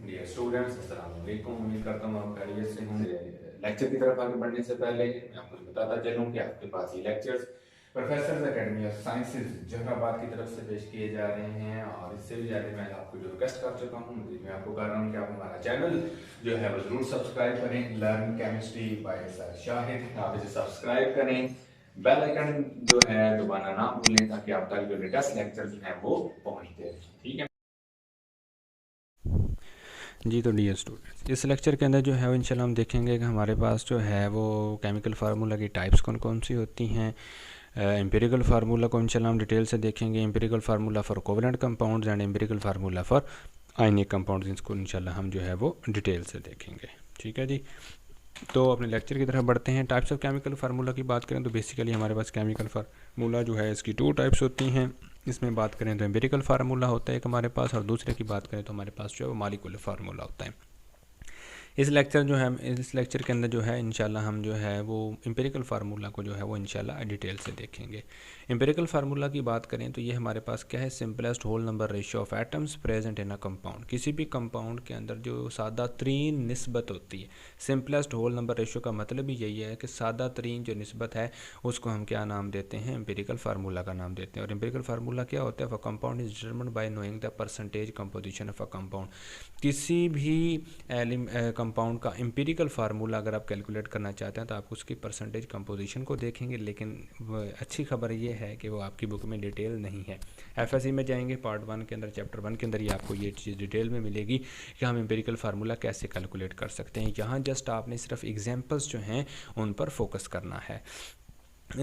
Dear students, अस्सलाम वालेकुम। उम्मीद करता हूँ आप खैरियत से होंगे। लेक्चर की तरफ आगे बढ़ने से पहले मैं आपको बताता चलूँ कि आपके पास ये lectures professor academy of sciences Jehanabad की तरफ से पेश किए जा रहे हैं, और इससे भी ज़्यादा मैं आपको जो रिक्वेस्ट कर चुका हूँ, मैं आपको कह रहा हूँ कि आप हमारा चैनल जो है वो ज़रूर सब्सक्राइब करें। Learn chemistry bye sir Shahid, आप इसे सब्सक्राइब करें। बेल आइकन जो है दबाना ना भूलें ताकि आप तक जो लेटेस्ट लेक्चर जो है वो पहुँचते रहें। ठीक है जी। तो डियर स्टूडेंट्स, इस लेक्चर के अंदर जो है वो इंशाल्लाह हम देखेंगे कि हमारे पास जो है वो केमिकल फार्मूला की टाइप्स कौन कौन सी होती हैं। एम्पिरिकल फार्मूला को इंशाल्लाह हम डिटेल से देखेंगे। Empirical formula for covalent compounds and empirical formula for ionic compounds, इसको इंशाल्लाह हम जो है वो डिटेल से देखेंगे। ठीक है जी। तो अपने लेक्चर की तरफ बढ़ते हैं। टाइप्स ऑफ केमिकल फार्मूला की बात करें तो बेसिकली हमारे पास केमिकल फार्मूला जो है इसकी 2 टाइप्स होती हैं। इसमें बात करें तो एम्पिरिकल फार्मूला होता है एक हमारे पास, और दूसरे की बात करें तो हमारे पास जो है वो मॉलिक्यूलर फार्मूला होता है। इस लेक्चर के अंदर जो है इंशाल्लाह हम जो है वो एम्पिरिकल फार्मूला को जो है वो इंशाल्लाह डिटेल से देखेंगे। एम्पिरिकल फार्मूला की बात करें तो ये हमारे पास क्या है, simplest whole number ratio of atoms present in a compound. किसी भी कंपाउंड के अंदर जो सादा तरीन निस्बत होती है, सिंपलेस्ट होल नंबर रेशियो का मतलब ही यही है कि सादा तरीन जो निस्बत है उसको हम क्या नाम देते हैं, एम्पिरिकल फार्मूला का नाम देते हैं। और एम्पिरिकल फार्मूला क्या होता है, compound is determined bye knowing the percentage composition of a compound. किसी भी कंपाउंड का एम्पिरिकल फार्मूला अगर आप कैलकुलेट करना चाहते हैं तो आप उसकी परसेंटेज कंपोजिशन को देखेंगे, लेकिन अच्छी खबर ये है कि वो आपकी बुक में डिटेल नहीं है। एफएससी में जाएंगे पार्ट 1 के अंदर, चैप्टर 1 के अंदर ये आपको ये चीज़ डिटेल में मिलेगी कि हम एम्पिरिकल फार्मूला कैसे कैलकुलेट कर सकते हैं। यहाँ जस्ट आपने सिर्फ एग्जाम्पल्स जो हैं उन पर फोकस करना है।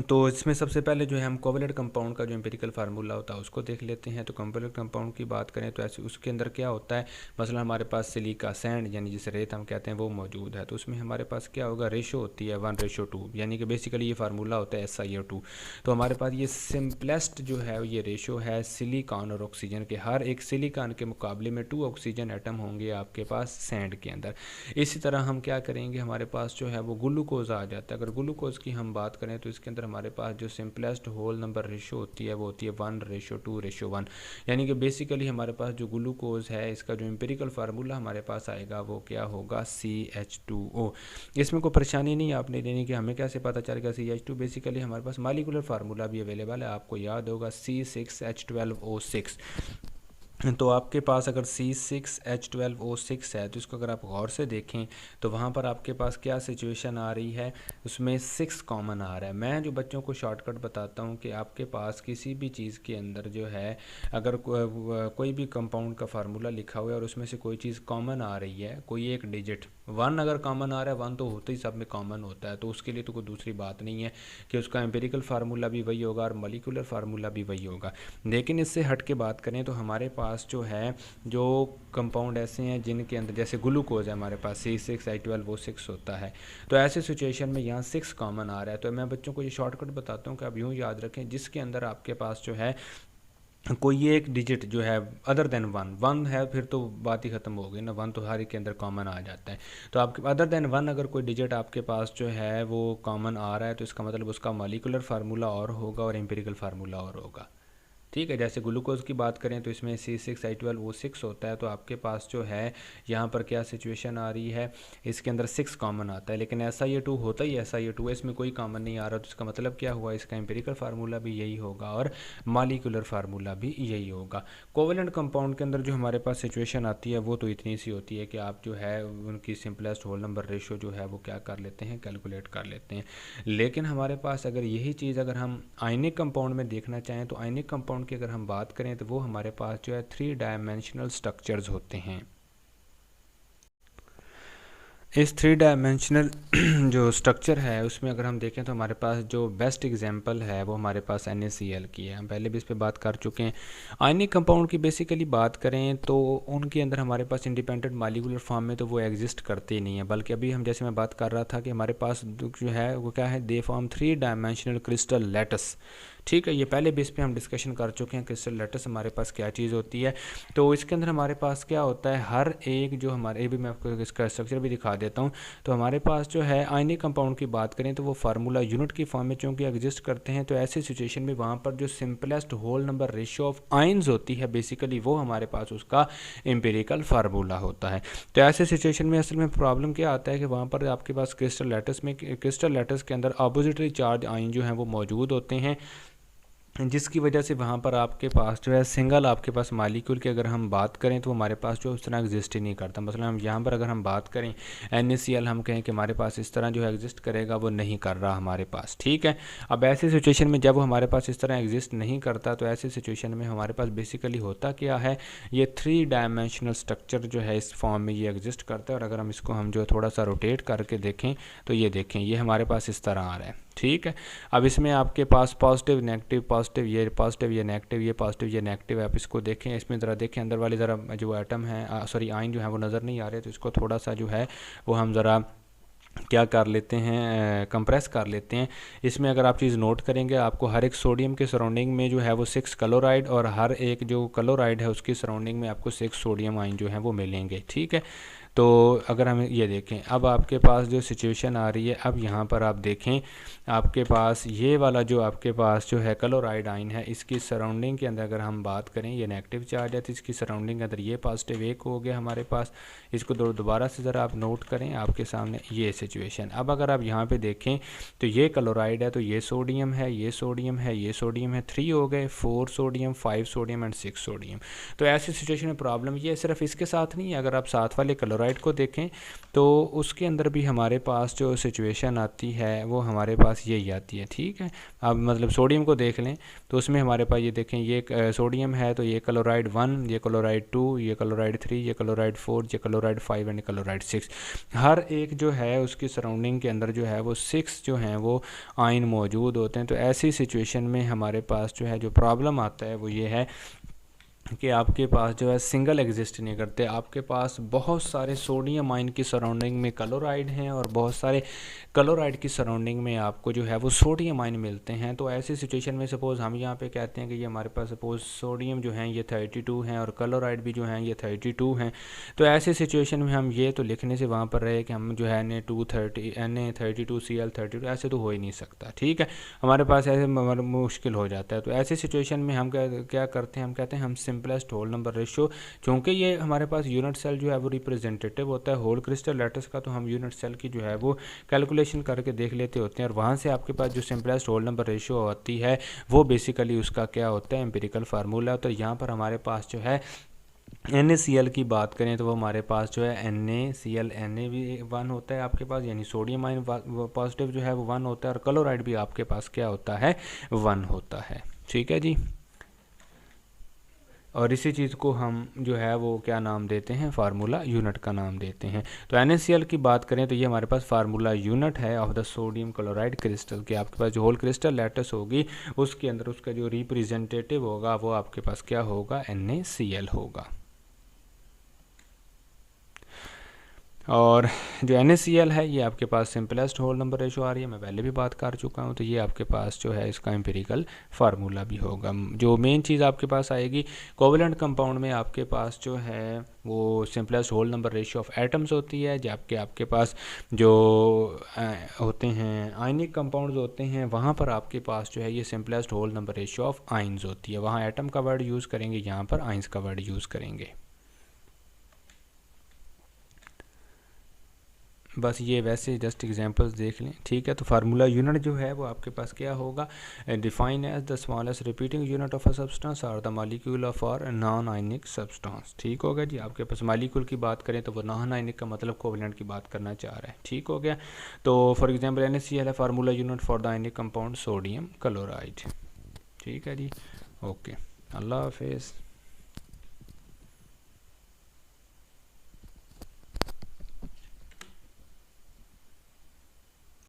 तो इसमें सबसे पहले जो है हम कोवलेंट कंपाउंड का जो एम्पिरिकल फार्मूला होता है उसको देख लेते हैं। तो कोवलेंट कंपाउंड की बात करें तो ऐसे उसके अंदर क्या होता है, मसलन हमारे पास सिलिका सैंड यानी जिसे रेत हम कहते हैं वो मौजूद है, तो उसमें हमारे पास क्या होगा, रेशो होती है 1:2, यानी कि बेसिकली ये फार्मूला होता है SiO2। तो हमारे पास ये सिंपलेस्ट जो है ये रेशो है सिलिकॉन और ऑक्सीजन के। हर एक सिलिकॉन के मुकाबले में 2 ऑक्सीजन एटम होंगे आपके पास सैंड के अंदर। इसी तरह हम क्या करेंगे, हमारे पास जो है वो ग्लूकोज आ जाता है। अगर ग्लूकोज की हम बात करें तो इसके हमारे पास जो सिंपलेस्ट होल नंबर रेशो होती है वो होती है 1:2:1, यानी कि बेसिकली हमारे पास जो ग्लूकोज है इसका जो एम्पिरिकल फार्मूला हमारे पास आएगा वो क्या होगा, CH2O। इसमें कोई परेशानी नहीं आपने लेनी कि हमें कैसे पता चलेगा CH2। बेसिकली हमारे पास मॉलिक्यूलर फार्मूला भी अवेलेबल है, आपको याद होगा C6H12O6। तो आपके पास अगर C6H12O6 है तो इसको अगर आप गौर से देखें तो वहाँ पर आपके पास क्या सिचुएशन आ रही है, उसमें 6 कॉमन आ रहा है। मैं जो बच्चों को शॉर्टकट बताता हूँ कि आपके पास किसी भी चीज़ के अंदर जो है अगर कोई भी कंपाउंड का फार्मूला लिखा हुआ है और उसमें से कोई चीज़ कॉमन आ रही है, कोई एक डिजिट 1 अगर कॉमन आ रहा है, 1 तो होता ही सब में कॉमन होता है, तो उसके लिए तो कोई दूसरी बात नहीं है कि उसका एम्पिरिकल फार्मूला भी वही होगा और मॉलिक्यूलर फार्मूला भी वही होगा। लेकिन इससे हट के बात करें तो हमारे पास जो है जो कंपाउंड ऐसे हैं जिनके अंदर जैसे ग्लूकोज है, हमारे पास C6H12O6 होता है, तो ऐसे सिचुएशन में यहाँ 6 कॉमन आ रहा है। तो मैं बच्चों को ये शॉर्टकट बताता हूँ कि आप यूँ याद रखें, जिसके अंदर आपके पास जो है कोई एक डिजिट जो है अदर देन 1 है, फिर तो बात ही ख़त्म हो गई ना, 1 तो हर एक के अंदर कॉमन आ जाता है। तो आपके अदर देन 1 अगर कोई डिजिट आपके पास जो है वो कॉमन आ रहा है तो इसका मतलब उसका मॉलिक्यूलर फार्मूला और होगा और एम्पिरिकल फार्मूला और होगा। ठीक है, जैसे ग्लूकोज की बात करें तो इसमें C6H12O6 होता है, तो आपके पास जो है यहाँ पर क्या सिचुएशन आ रही है, इसके अंदर 6 कॉमन आता है, लेकिन SiO2 होता ही SiO2, इसमें कोई कॉमन नहीं आ रहा, तो इसका मतलब क्या हुआ, इसका एम्पिरिकल फार्मूला भी यही होगा और मॉलिक्यूलर फार्मूला भी यही होगा। कोवलेंट कंपाउंड के अंदर जो हमारे पास सिचुएशन आती है वो तो इतनी सी होती है कि आप जो है उनकी सिंपलेस्ट होल नंबर रेशो जो है वो क्या कर लेते हैं, कैलकुलेट कर लेते हैं। लेकिन हमारे पास अगर यही चीज़ अगर हम आयनिक कंपाउंड में देखना चाहें तो आयनिक कंपाउंड की अगर हम बात करें तो वो हमारे पास जो है 3 डायमेंशनल स्ट्रक्चर्स होते हैं। इस 3 डायमेंशनल जो स्ट्रक्चर है उसमें अगर हम देखें तो हमारे पास जो बेस्ट एग्जांपल है वो हमारे पास NaCl की है, हम पहले भी इस पे बात कर चुके हैं। आयनिक कंपाउंड की बेसिकली बात करें तो उनके अंदर हमारे पास इंडिपेंडेंट मॉलिक्यूलर फॉर्म में तो वो एग्जिस्ट करते ही नहीं है, बल्कि अभी हम जैसे मैं बात कर रहा था कि हमारे पास जो है वो क्या है, they form 3 dimensional crystal lattice. ठीक है। ये पहले बेस पे हम डिस्कशन कर चुके हैं क्रिस्टल लैटिस हमारे पास क्या चीज़ होती है। तो इसके अंदर हमारे पास क्या होता है, हर एक जो हमारे, ये भी मैं आपको इसका स्ट्रक्चर भी दिखा देता हूँ। तो हमारे पास जो है आयनिक कंपाउंड की बात करें तो वो फार्मूला यूनिट की फॉर्म में चूँकि एग्जिस्ट करते हैं, तो ऐसी सिचुएशन में वहाँ पर जो simplest whole number ratio of ions होती है बेसिकली वो हमारे पास उसका एम्पिरिकल फार्मूला होता है। तो ऐसे सिचुएशन में असल में प्रॉब्लम क्या आता है कि वहाँ पर आपके पास क्रिस्टल लैटिस के अंदर अपोजिटरी चार्ज आयन जो हैं वो मौजूद होते हैं, जिसकी वजह से वहाँ पर आपके पास जो है सिंगल आपके पास मालिक्यूल की अगर हम बात करें तो हमारे पास जो उस तरह एग्जिस्ट ही नहीं करता। मतलब हम यहाँ पर अगर हम बात करें NaCl, हम कहें कि हमारे पास इस तरह जो है एग्जिस्ट करेगा, वो नहीं कर रहा हमारे पास, ठीक है। अब ऐसी सिचुएशन में जब वो हमारे पास इस तरह एग्जिस्ट नहीं करता, तो ऐसी सिचुएशन में हमारे पास बेसिकली होता क्या है, ये 3 डायमेंशनल स्ट्रक्चर जो है इस फॉर्म में ये एग्जिस्ट करता है। और अगर हम इसको हम जो थोड़ा सा रोटेट करके देखें तो ये देखें, ये हमारे पास इस तरह आ रहा है, ठीक है। अब इसमें आपके पास पॉजिटिव नेगेटिव, पॉजिटिव ये नेगेटिव, ये पॉजिटिव ये नेगेटिव है। आप इसको देखें, इसमें ज़रा देखें अंदर वाली ज़रा जो एटम है, सॉरी आयन जो है वो नज़र नहीं आ रहे, तो इसको थोड़ा सा जो है वो हम ज़रा क्या कर लेते हैं, कंप्रेस कर लेते हैं। इसमें अगर आप चीज़ नोट करेंगे, आपको हर एक सोडियम के सराउंडिंग में जो है वो 6 क्लोराइड और हर एक जो क्लोराइड है उसकी सराउंडिंग में आपको 6 सोडियम आयन जो है वो मिलेंगे, ठीक है। तो अगर हम ये देखें, अब आपके पास जो सिचुएशन आ रही है, अब यहाँ पर आप देखें आपके पास ये वाला जो आपके पास जो है क्लोराइड आयन है, इसकी सराउंडिंग के अंदर अगर हम बात करें, ये नेगेटिव चार्ज है, तो इसकी सराउंडिंग के अंदर ये पॉजिटिव एक हो गया हमारे पास। इसको दोबारा से ज़रा आप नोट करें, आपके सामने ये सिचुएशन। अब अगर आप यहाँ पे देखें तो ये क्लोराइड है, तो ये सोडियम है, ये सोडियम है, ये सोडियम है, 3 हो गए, 4 सोडियम, 5 सोडियम एंड 6 सोडियम। तो ऐसी सिचुएशन में प्रॉब्लम ये सिर्फ इसके साथ नहीं है, अगर आप साथ वाले क्लोराइड को देखें तो उसके अंदर भी हमारे पास जो सिचुएशन आती है वो हमारे पास यही आती है, ठीक है। अब मतलब सोडियम को देख लें तो उसमें हमारे पास ये देखें, ये सोडियम है तो ये क्लोराइड 1, ये क्लोराइड 2, ये क्लोराइड 3, ये क्लोराइड 4, ये क्लोराइड 5 एंड क्लोराइड 6। हर एक जो है उसकी सराउंडिंग के अंदर जो है वो 6 जो हैं वो आयन मौजूद होते हैं। तो ऐसी सिचुएशन में हमारे पास जो है जो प्रॉब्लम आता है वो ये है कि आपके पास जो है सिंगल एग्जिस्ट नहीं करते, आपके पास बहुत सारे सोडियम आयन की सराउंडिंग में क्लोराइड हैं और बहुत सारे क्लोराइड की सराउंडिंग में आपको जो है वो सोडियम आयन मिलते हैं। तो ऐसी सिचुएशन में सपोज़ हम यहाँ पे कहते हैं कि ये हमारे पास सपोज़ सोडियम जो हैं ये 32 हैं और क्लोराइड भी जो हैं ये 32 हैं। तो ऐसी सिचुएशन में हम ये तो लिखने से वहाँ पर रहे कि हम जो है Na32Cl32 ऐसे तो हो ही नहीं सकता, ठीक है। हमारे पास ऐसे मुश्किल हो जाता है। तो ऐसी सिचुएशन में हम क्या करते हैं, हम कहते हैं हम सिंपलेस्ट होल नंबर रेशियो, क्योंकि ये हमारे पास यूनिट सेल जो है वो रिप्रेजेंटेटिव होता है होल क्रिस्टल लैटिस का, तो हम यूनिट सेल की जो है वो कैलकुलेशन करके देख लेते होते हैं और वहाँ से आपके पास जो सिंपलेस्ट होल नंबर रेशियो होती है वो बेसिकली उसका क्या होता है, एम्पिरिकल फार्मूला। तो यहाँ पर हमारे पास जो है NaCl की बात करें तो वो हमारे पास जो है NaCl Na भी 1 होता है आपके पास, यानी सोडियम आयन पॉजिटिव जो है वो 1 होता है और क्लोराइड भी आपके पास क्या होता है, 1 होता है, ठीक है जी। और इसी चीज़ को हम जो है वो क्या नाम देते हैं, फार्मूला यूनिट का नाम देते हैं। तो NaCl की बात करें तो ये हमारे पास फार्मूला यूनिट है of the sodium chloride crystal के। आपके पास जो होल क्रिस्टल लैटिस होगी उसके अंदर उसका जो रिप्रेजेंटेटिव होगा वो आपके पास क्या होगा, NaCl होगा। और जो NaCl है ये आपके पास सिंपलेस्ट होल नंबर रेशो आ रही है, मैं पहले भी बात कर चुका हूँ। तो ये आपके पास जो है इसका एम्पिरिकल फार्मूला भी होगा। जो मेन चीज़ आपके पास आएगी कोवलेंट कंपाउंड में, आपके पास जो है वो simplest whole number ratio of atoms होती है, जबकि आपके पास जो होते हैं आयनिक कंपाउंड्स होते हैं वहाँ पर आपके पास जो है ये simplest whole number ratio of ions होती है। वहाँ एटम का वर्ड यूज़ करेंगे, यहाँ पर आइंस का वर्ड यूज़ करेंगे। बस ये वैसे जस्ट एग्जांपल्स देख लें, ठीक है। तो फार्मूला यूनिट जो है वो आपके पास क्या होगा, define as the smallest repeating unit of a substance और द मॉलिक्यूल ऑफ और नॉन आयनिक सब्सटेंस, ठीक हो गया जी। आपके पास मॉलिक्यूल की बात करें तो वो नॉन आयनिक का मतलब कोवलेंट की बात करना चाह रहा है, ठीक हो गया। तो फॉर एग्जाम्पल NaCl है formula unit for the ionic compound sodium chloride, ठीक है जी। ओके, अल्लाह हाफिज़।